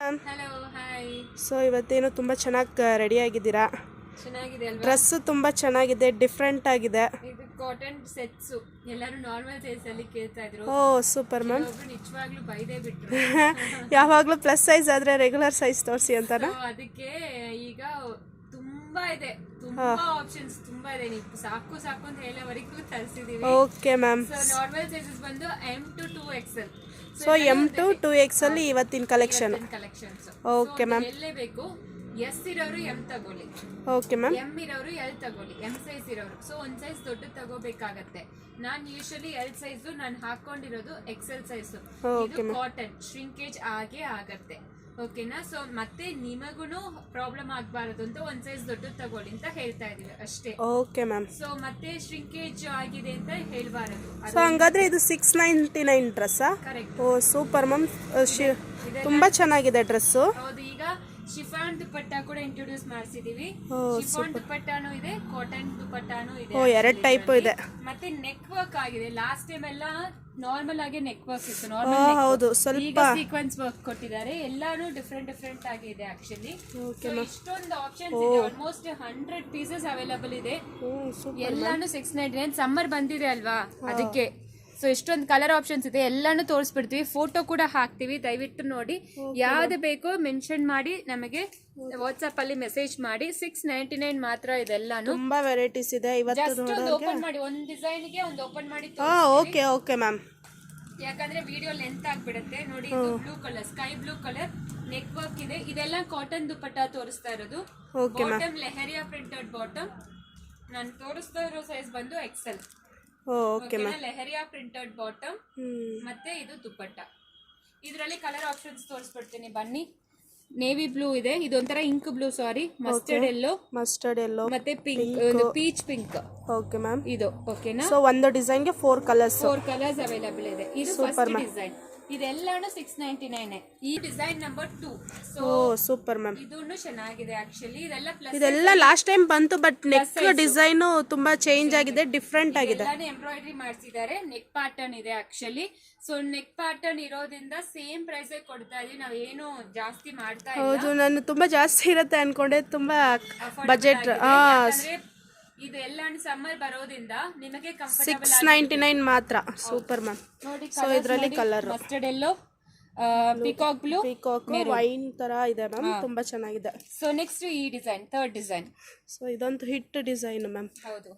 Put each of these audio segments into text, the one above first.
Hello hi. So ಇವತ್ತೇನು ತುಂಬ ಚೆನ್ನಾಗಿ ರೆಡಿ ಆಗಿದ್ದೀರಾ. ಚೆನ್ನಾಗಿದೆ ಅಲ್ವಾ? ಡ್ರೆಸ್ ತುಂಬ ಚೆನ್ನಾಗಿದೆ, ಡಿಫ್ರೆಂಟ್ ಆಗಿದೆ. ಇದು ಕಾಟನ್ ಸೆಟ್ಸ್. ಎಲ್ಲರೂ ನಾರ್ಮಲ್ ಸೈಜ್ ಅಲ್ಲಿ ಕೇಳ್ತಾ ಇದ್ರು. ಓ ಸೂಪರ್ ಮ್ಯಾಮ್. ಒಬ್ರು ನಿಜವಾಗ್ಲೂ ಬೈದೇ ಬಿಟ್ರು. ಯಾವಾಗಲೂ ಪ್ಲಸ್ ಸೈಜ್ ಆದರೆ ರೆಗ್ಯುಲರ್ ಸೈಜ್ ತೋರಿಸಿ ಅಂತಾನ. ಅದಕ್ಕೆ ಈಗ ತುಂಬಾ ಇದೆ, ತುಂಬಾ ಆಪ್ಷನ್ಸ್ ತುಂಬಾ ಇದೆ. ನೀವು ಸಾಕು ಸಾಕು ಅಂತ ಹೇಳೋವರೆಗೂ ತರಿಸಿದೀವಿ. Okay ma'am. So normal sizes ಬಂದು M to 2XL. So M to 2XL ಇವತ್ತಿನ ಕಲೆಕ್ಷನ್. Okay ma'am. ಎಲ್ಲೇ ಬೇಕು ಎಸ್ ಇರೋರು M ತಗೊಳ್ಳಿ, ಓಕೆ ಮ್ಯಾಮ್. M ಇರೋರು L ತಗೊಳ್ಳಿ, M ಸೈಜ್ ಇರೋರು. ಸೊ ಒಂದ್ ಸೈಜ್ ದೊಡ್ಡ ತಗೋಬೇಕಾಗತ್ತೆ. ನಾನ್ ಯೂಶಲಿ L ಸೈಜ್ ನಾನು ಹಾಕೊಂಡಿರೋದು XL ಸೈಜ್. ಇದು ಕಾಟನ್ ಶ್ರಿಂಕೇಜ್ ಆಗತ್ತೆ, ಓಕೆನಾ? ಸೊ ಮತ್ತೆ ನಿಮಗೂನು ಪ್ರಾಬ್ಲಮ್ ಆಗಬಾರದು ಅಂತ ಒಂದ್ ಸೈಜ್ ದೊಡ್ಡ ತಗೊಳ್ಳಿ ಅಂತ ಹೇಳ್ತಾ ಇದೀವಿ ಅಷ್ಟೇ. Okay ma'am. ಸೊ ಮತ್ತೆ ಶ್ರಿಂಕೇಜ್ ಆಗಿದೆ ಅಂತ ಹೇಳ್ಬಾರದು. ಸೊ ಹಂಗಾದ್ರೆ ಇದು 699 ಡ್ರೆಸ್ಸಾ? ಕರೆಕ್ಟ್. ಓ ಸೂಪರ್ ಮ್ಯಾಮ್, ತುಂಬಾ ಚೆನ್ನಾಗಿದೆ ಡ್ರೆಸ್ಸು. ಹೌದು. ಈಗ ಶಿಫಾನ್ ದುಪಟ್ಟ ಕೂಡ ಇಂಟ್ರೊಡ್ಯೂಸ್ ಮಾಡಿಸಿದೀವಿ. ಶಿಫಾನ್ ದುಪಟ್ಟಾನು ಇದೆ, ಕಾಟನ್ ದುಪಟ್ಟಾನು ಇದೆ. ಓ ಎರಡು ಟೈಪ್ ಇದೆ. ಮತ್ತೆ ನೆಕ್ ವರ್ಕ್ ಆಗಿದೆ. ಲಾಸ್ಟ್ ಟೈಮ್ ಎಲ್ಲ ನಾರ್ಮಲ್ ಆಗಿ ನೆಕ್ ವರ್ಕ್ ಇತ್ತು, ಹೌದು. ಈಗ ಸ್ವಲ್ಪ ಸೀಕ್ವೆನ್ಸ್ ವರ್ಕ್ ಕೊಟ್ಟಿದ್ದಾರೆ. ಎಲ್ಲಾನು ಡಿಫ್ರೆಂಟ್ ಆಗಿದೆ ಆಕ್ಚುಲಿ. ಇಷ್ಟೊಂದು ಆಪ್ಷನ್ಸ್ ಇದೆ. ಆಲ್ಮೋಸ್ಟ್ 100 ಪೀಸಸ್ ಅವೈಲಬಲ್ ಇದೆ. ಎಲ್ಲಾನು 699. ಸಮ್ಮರ್ ಬಂದಿದೆ ಅಲ್ವಾ, ಅದಕ್ಕೆ. ಸೊ ಇಷ್ಟೊಂದು ಕಲರ್ ಆಪ್ಷನ್ಸ್ ಇದೆ, ಎಲ್ಲಾನು ತೋರಿಸ್ಬಿಡ್ತೀವಿ. ಫೋಟೋ ಕೂಡ ಹಾಕ್ತಿವಿ, ದಯವಿಟ್ಟು ನೋಡಿ. ಯಾವ್ದು ಬೇಕೋ ಮೆನ್ಷನ್ ಮಾಡಿ ನಮಗೆ ವಾಟ್ಸ್ಆಪ್ ಅಲ್ಲಿ ಮೆಸೇಜ್ ಮಾಡಿ. 699 ಮಾತ್ರ ಇದೆಲ್ಲಾನು. ತುಂಬಾ ವೆರೈಟೀಸ್ ಇದೆ. ಇವತ್ತು ಓಪನ್ ಮಾಡಿ, ಒಂದು ಡಿಸೈನ್ ಗೆ ಒಂದು ಓಪನ್ ಮಾಡಿ. Okay okay ma'am. ಯಾಕಂದ್ರೆ ವಿಡಿಯೋ ಲೆಂತ್ ಆಗ್ಬಿಡುತ್ತೆ. ನೋಡಿ, ಇದು blue colour, sky blue colour neck work ಇದೆ. ಇದೆಲ್ಲ ಕಾಟನ್ ದುಪಟ್ಟ ತೋರಿಸ್ತಾ ಇರೋದು. Bottom leheriya printed bottom. ನಾನು ತೋರಿಸ್ತಾ ಇರೋ ಸೈಜ್ ಬಂದು XL. Okay ma'am. Leheriya printed bottom ಮತ್ತೆ ಇದು ದುಪಟ್ಟ. ಇದರಲ್ಲಿ ಕಲರ್ ಆಪ್ಷನ್ಸ್ ತೋರಿಸ್ಬಿಡ್ತೀನಿ ಬನ್ನಿ. ನೇವಿ ಬ್ಲೂ ಇದೆ, ಇದೊಂಥರ ಇಂಕ್ ಬ್ಲೂ, ಸಾರಿ ಮಸ್ಟರ್ಡ್ ಎಲ್ಲೋ ಮತ್ತೆ ಪಿಂಕ್, ಒಂದು ಪೀಚ್ ಪಿಂಕ್. Okay ma'am. ಇದು ಓಕೆನಾ? ಸೊ ಒಂದು ಡಿಸೈನ್ ಗೆ 4 ಕಲರ್ಸ್ ಅವೈಲಬಲ್ ಇದೆ. ಇದು ಫಸ್ಟ್ ಡಿಸೈನ್. ಇದೆಲ್ಲಾನು 699. ಈ design number 2. So super ma'am. ಇದೂನು ಚೆನ್ನಾಗಿದೆ ಆಕ್ಚುಲಿ. ಇದೆಲ್ಲ ಲಾಸ್ಟ್ ಟೈಮ್ ಬಂತು, ಬಟ್ ನೆಕ್ ಡಿಸೈನ್ ತುಂಬಾ ಚೇಂಜ್ ಆಗಿದೆ, ಡಿಫ್ರೆಂಟ್ ಆಗಿದೆ. ಎಂಬ್ರಾಯ್ಡರಿ ಮಾಡಿಸಿದ್ದಾರೆ. ನೆಕ್ ಪ್ಯಾಟರ್ನ್ ಇದೆ ಆಕ್ಚುಲಿ. ಸೊ ನೆಕ್ ಪ್ಯಾಟರ್ನ್ ಇರೋದ್ರಿಂದ ಸೇಮ್ ಪ್ರೈಸ್ ಕೊಡ್ತಾ ಇದೀವಿ, ನಾವ್ ಏನು ಜಾಸ್ತಿ ಮಾಡ್ತಾ ಇಲ್ಲ. ಹೌದು, ನಾನು ತುಂಬಾ ಜಾಸ್ತಿ ಇರುತ್ತೆ ಅನ್ಕೊಂಡೆ. ತುಂಬಾ ಬಜೆಟ್. ಇದು ಎಲ್ಲ ಸಮ್ಮರ್ ಬರೋದ್ರಿಂದ ನಿಮಗೆ 699 ಮಾತ್ರ. Super ma'am. ಸೊ ಇದರಲ್ಲಿ colour mustard yellow, peacock blue, wine ತರ ಇದೆ ಮ್ಯಾಮ್. ತುಂಬಾ ಚೆನ್ನಾಗಿದೆ. ಸೊ ನೆಕ್ಸ್ಟ್ ಈ ಡಿಸೈನ್, ಥರ್ಡ್ ಡಿಸೈನ್. ಸೊ ಇದೊಂದು ಹಿಟ್ ಡಿಸೈನ್ ಮ್ಯಾಮ್. ಹೌದು.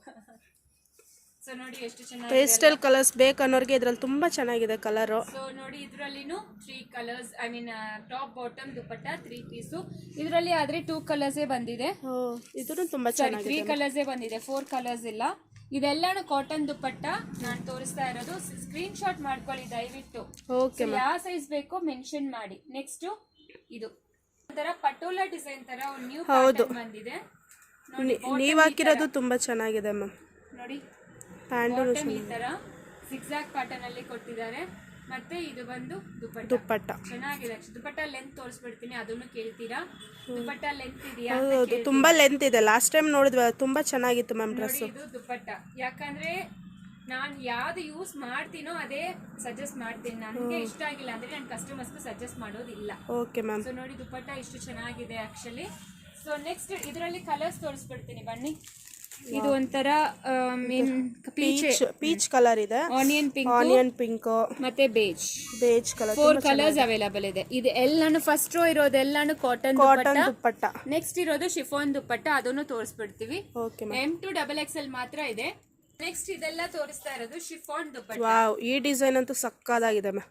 ಸೊ ನೋಡಿ ಎಷ್ಟು ಚೆನ್ನಾಗಿದೆ. ಪೇಸ್ಟಲ್ ಕಲರ್ಸ್ ಬೇಕನ್ನೋರಿಗೆ ಇದ್ರಲ್ಲಿ ತುಂಬಾ ಚೆನ್ನಾಗಿದೆ ಕಲರ್. ಸೊ ನೋಡಿ, ಇದರಲ್ಲಿನೂ 3 colours, I mean top bottom dupatta 3 piece. ಇದರಲ್ಲಿ ಆದ್ರೆ 2 ಕಲರ್ಸ್ ಬಂದಿದೆ. ಇದನ್ನು ತುಂಬಾ ಚೆನ್ನಾಗಿದೆ. 3 ಕಲರ್ಸ್ ಬಂದಿದೆ, 4 ಕಲರ್ಸ್ ಇಲ್ಲ. ಇದೆಲ್ಲಾನು ಕಾಟನ್ ದುಪಟ್ಟ ನಾನು ತೋರಿಸ್ತಾ ಇರೋದು. ಸ್ಕ್ರೀನ್ ಶಾಟ್ ಮಾಡ್ಕೊಳ್ಳಿ ದಯವಿಟ್ಟು. ಯಾವ ಸೈಜ್ ಬೇಕೋ ಮೆನ್ಷನ್ ಮಾಡಿ. ನೆಕ್ಸ್ಟ್ ಇದು ಒಂಥರ ಪಟೋಲಾ ಡಿಸೈನ್ ತರ ಒಂದು ನ್ಯೂ ಪ್ಯಾಟರ್ನ್ ಬಂದಿದೆ. ನೀವು ಹಾಕಿರೋದು ತುಂಬಾ ಚೆನ್ನಾಗಿದೆ ಮ್ಯಾಮ್. ನೋಡಿ, ಪ್ಯಾಂಟ್ ಈ ತರ ಸಿಕ್ಸಾಕ್ ಪ್ಯಾಟರ್ನ್ ಅಲ್ಲಿ ಕೊಟ್ಟಿದ್ದಾರೆ. ಮತ್ತೆ ಇದು ಬಂದು ದುಪಟ್ಟ ಚೆನ್ನಾಗಿದೆ. ದುಪಟ್ಟ ಲೆಂತ್ ತೋರಿಸ್ಬಿಡ್ತೀನಿ, ಅದನ್ನು ಕೇಳ್ತೀರಾ? ದುಪಟ್ಟ ಲೆಂತ್ ಇದೆಯಾ? ಹೌದು, ತುಂಬಾ ಲೆಂತ್ ಇದೆ. ಲಾಸ್ಟ್ ಟೈಮ್ ನೋಡಿದ್ವಿ, ತುಂಬಾ ಚೆನ್ನಾಗಿತ್ತು ಮ್ಯಾಮ್ ಡ್ರೆಸ್. ಇದು ದುಪಟ್ಟ. ಯಾಕಂದ್ರೆ ನಾನು ಯಾವ್ದು ಯೂಸ್ ಮಾಡ್ತೀನೋ ಅದೇ ಸಜೆಸ್ಟ್ ಮಾಡ್ತೀನಿ. ನನಗೆ ಇಷ್ಟ ಆಗಿಲ್ಲ ಅಂದ್ರೆ ನಾನು ಕಸ್ಟಮರ್ಸ್ಗೂ ಸಜೆಸ್ಟ್ ಮಾಡೋದಿಲ್ಲ. Okay ma'am. ಸೊ ನೋಡಿ, ದುಪಟ್ಟ ಇಷ್ಟು ಚೆನ್ನಾಗಿದೆ ಆಕ್ಚುಲಿ. ಸೊ ನೆಕ್ಸ್ಟ್ ಇದರಲ್ಲಿ ಕಲರ್ಸ್ ತೋರಿಸ್ಬಿಡ್ತೀನಿ ಬನ್ನಿ. ಇದು ಒಂಥರ ಪೀಚ್ ಕಲರ್ ಇದೆ, ಆನಿಯನ್ ಪಿಂಕ್ ಮತ್ತೆ ಬೇಜ್ ಕಲರ್. 4 ಕಲರ್ಸ್ ಅವೈಲಬಲ್ ಇದೆ. ಇದು ಎಲ್ಲಾನು ಫಸ್ಟ್ ರೋ ಇರೋದೆಲ್ಲಾನು ಕಾಟನ್ ದುಪಟ್ಟ. ನೆಕ್ಸ್ಟ್ ಇರೋದು ಶಿಫಾನ್ ದುಪಟ್ಟ, ಅದನ್ನು ತೋರಿಸ್ಬಿಡ್ತೀವಿ. M to XXL ಮಾತ್ರ ಇದೆ. ನೆಕ್ಸ್ಟ್ ಇದೆಲ್ಲ ತೋರಿಸ್ತಾ ಇರೋದು ಶಿಫಾನ್ ದುಪಟ್ಟ. ವಾವ್, ಈ ಡಿಸೈನ್ ಅಂತೂ ಸಕ್ಕದಾಗಿದೆ ಮ್ಯಾಮ್.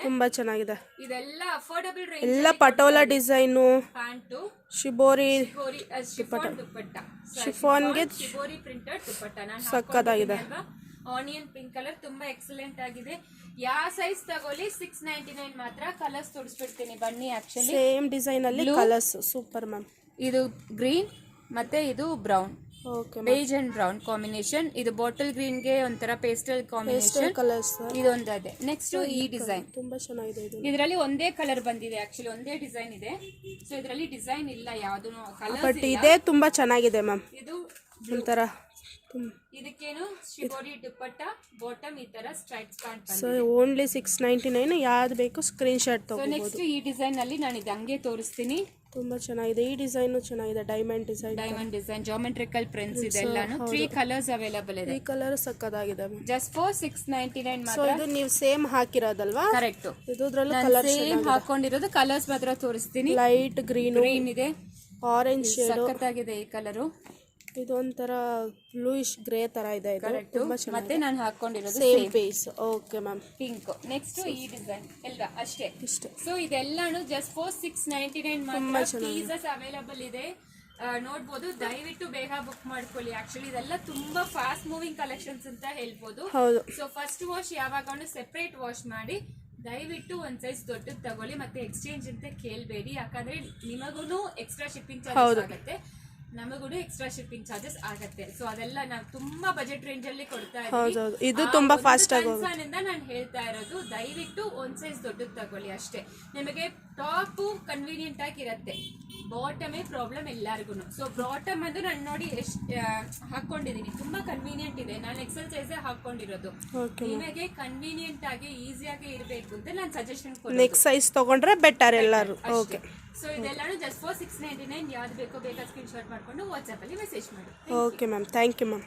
ತುಂಬಾ ಚೆನ್ನಾಗಿದೆ. ಇದೆಲ್ಲ ಅಫೋರ್ಡಬಲ್ ರೇಂಜ್. ಎಲ್ಲ patola design, pant, shibori dupatta, ಶಿಫಾನ್ಗೆ ಶಿಬೋರಿ ಪ್ರಿಂಟೆಡ್ ದುಪಟ್ಟ. ನಾನು ಸಕ್ಕದಾಗಿದೆ. ಆನಿಯನ್ ಪಿಂಕ್ ಕಲರ್ ತುಂಬಾ ಎಕ್ಸಲೆಂಟ್ ಆಗಿದೆ. ಯಾವ ಸೈಜ್ ತಗೊಳ್ಳಿ 699 ಮಾತ್ರ. ಕಲರ್ಸ್ ತೋರಿಸ್ಬಿಡ್ತೀನಿ ಬನ್ನಿ. ಆಕ್ಚುಲಿ ಸೇಮ್ ಡಿಸೈನ್ ಅಲ್ಲಿ ಕಲರ್ಸ್ ಸೂಪರ್ ಮ್ಯಾಮ್. ಇದು ಗ್ರೀನ್ ಮತ್ತೆ ಇದು brown, beige and brown combination. ಇದು ಬಾಟಲ್ ಗ್ರೀನ್ ಗೆ ಒಂಥರ ಪೇಸ್ಟಲ್ ಕಾಂಬಿನೇಷನ್ ಕಲರ್ಸ್. ಇದೊಂದಿದೆ. ನೆಕ್ಸ್ಟ್ ಈ ಡಿಸೈನ್ ತುಂಬಾ ಚೆನ್ನಾಗಿದೆ. ಇದರಲ್ಲಿ ಒಂದೇ ಕಲರ್ ಬಂದಿದೆ, ಆಕ್ಚುಲಿ ಒಂದೇ ಡಿಸೈನ್ ಇದೆ. ಸೊ ಇದರಲ್ಲಿ ಡಿಸೈನ್ ಇಲ್ಲ, ಯಾವ್ದು ಕಲರ್, ಬಟ್ ಇದೇ ತುಂಬಾ ಚೆನ್ನಾಗಿದೆ ಮ್ಯಾಮ್. ಇದು ಒಂಥರ ಇದಕ್ಕೇನು ಶಿಬೋರಿ ದುಪ್ಪಟ್ಟ, ಬಾಟಮ್ ಈ ತರ ಸ್ಟ್ರೈಪ್ಸ್ ಪ್ಯಾಂಟ್. So only 699. ಯಾವ್ದು ಬೇಕು ಸ್ಕ್ರೀನ್ ಶಾಟ್ ಸೊ ತಗೋಬಹುದು. ನೆಕ್ಸ್ಟ್ ಈ ಡಿಸೈನ್ ಅಲ್ಲಿ ನಾನು ಇದು ಹಂಗೆ ತೋರಿಸ್ತೀನಿ. ತುಂಬಾ ಚೆನ್ನಾಗಿದೆ. ಈ ಡಿಸೈನು ಚೆನ್ನಾಗಿದೆ, ಡೈಮಂಡ್ ಡಿಸೈನ್ ಜಾಮೆಟ್ರಿಕಲ್ ಪ್ರಿಂಟ್ಸ್ ಇದೆ ಎಲ್ಲಾನು. 3 ಕಲರ್ಸ್ ಅವೈಲೇಬಲ್ ಇದೆ. ಈ ಕಲರ್ ಸಕ್ಕದಾಗಿದೆ. ಜಸ್ಟ್ ಫಾರ್ 699 ಸೊ ಮಾತ್ರ. ಇದು ನೀವು ಸೇಮ್ ಹಾಕಿರೋದಲ್ವಾ? ಕರೆಕ್ಟ್. ಇದ್ರಲ್ಲೂ ಕಲರ್ ಸೇಮ್ ಹಾಕೊಂಡಿರೋದು. ಕಲರ್ಸ್ ಮಾತ್ರ ತೋರಿಸ್ತೀನಿ. ಲೈಟ್ ಗ್ರೀನ್ ಇದೆ, ಆರೆಂಜ್ ಶೇಡ್, ಸಕ್ಕತ್ತಾಗಿದೆ ಈ ಕಲರು. ಇದು ಒಂಥರ ಬ್ಲೂಯಿಶ್ ಗ್ರೇ ತರ ಇದೆ. ಇದು ತುಂಬಾ ಚೆನ್ನಾಗಿದೆ. ಮತ್ತೆ ನಾನು ಹಾಕೊಂಡಿರೋದು same piece. Okay ma'am. Pink. Next ಈ ಡಿಸೈನ್ ಎಲ್ಲ ಅಷ್ಟೇ. ಇಷ್ಟೇ. ಸೊ ಇದೆಲ್ಲಾನು ಜಸ್ಟ್ ಫಾರ್ 699 ಮಾತ್ರ. ಪೀಸಸ್ ಅವೈಲೇಬಲ್ ಇದೆ, ನೋಡ್ಬೋದು. ದಯವಿಟ್ಟು ಬೇಗ ಬುಕ್ ಮಾಡ್ಕೊಳ್ಳಿ. ಆಕ್ಚುಲಿ ಇದೆಲ್ಲ ತುಂಬಾ ಫಾಸ್ಟ್ ಮೂವಿಂಗ್ ಕಲೆಕ್ಷನ್ಸ್ ಅಂತ ಹೇಳ್ಬೋದು. ಹೌದು. ಸೊ ಫಸ್ಟ್ ವಾಶ್ ಯಾವಾಗ ಸೆಪರೇಟ್ ವಾಶ್ ಮಾಡಿ ದಯವಿಟ್ಟು ಒಂದ್ ಸೈಜ್ ದೊಡ್ಡದು ತಗೊಳ್ಳಿ. ಮತ್ತೆ ಎಕ್ಸ್ಚೇಂಜ್ ಅಂತ ಕೇಳಬೇಡಿ, ಯಾಕಂದ್ರೆ ನಿಮಗೂ ಎಕ್ಸ್ಟ್ರಾ ಶಿಪ್ಪಿಂಗ್ ಚಾರ್ಜಸ್ ಆಗುತ್ತೆ, ನಮಗೂ ಎಕ್ಸ್ಟ್ರಾ ಶಿಪ್ಪಿಂಗ್ ಚಾರ್ಜಸ್ ಆಗುತ್ತೆ. ಸೊ ಅದೆಲ್ಲ ನಾವು ತುಂಬಾ ಬಜೆಟ್ ರೇಂಜ್ ಅಲ್ಲಿ ಕೊಡ್ತಾ ಇದ್ದೀವಿ. ಇದು ತುಂಬಾ ಫಾಸ್ಟ್ ಆಗಿ ನಾನು ಹೇಳ್ತಾ ಇರೋದು, ದಯವಿಟ್ಟು ಒಂದ್ ಸೈಜ್ ದೊಡ್ಡದು ತಗೊಳ್ಳಿ ಅಷ್ಟೇ. ನಿಮಗೆ ಟಾಪ್ ಕನ್ವೀನಿಯಂಟ್ ಆಗಿರುತ್ತೆ, ಬಾಟಮೇ ಪ್ರಾಬ್ಲಮ್ ಎಲ್ಲರಿಗೂ. ಸೊ ಬಾಟಮ್ ಅದು ನಾನು ನೋಡಿ ಎಷ್ಟು ಹಾಕೊಂಡಿದೀನಿ, ತುಂಬಾ ಕನ್ವೀನಿಯಂಟ್ ಇದೆ. ನಾನು ಎಕ್ಸೆಲ್ ಸೈಜ್ ಹಾಕೊಂಡಿರೋದು. ನಿಮಗೆ ಕನ್ವೀನಿಯಂಟ್ ಆಗಿ ಈಸಿಯಾಗಿ ಇರಬೇಕು ಅಂತ ನಾನು ಸಜೆಷನ್ ಕೊಡ್ತೀನಿ. ನೆಕ್ಸ್ಟ್ ಸೈಜ್ ತಗೊಂಡ್ರೆ ಬೆಟರ್ ಎಲ್ಲರೂ. ಓಕೆ. ಸೊ ಇದೆಲ್ಲಾನು ಜಸ್ಟ್ ಫಾರ್ 699. ಯಾವ್ದು ಬೇಕೋ ಬೇಕಾದ ಸ್ಕ್ರೀನ್ ಶಾಟ್ ಮಾಡ್ಕೊಂಡು ವಾಟ್ಸ್ಆಪ್ ಅಲ್ಲಿ ಮೆಸೇಜ್ ಮಾಡಿ. Okay ma'am, thank you ma'am.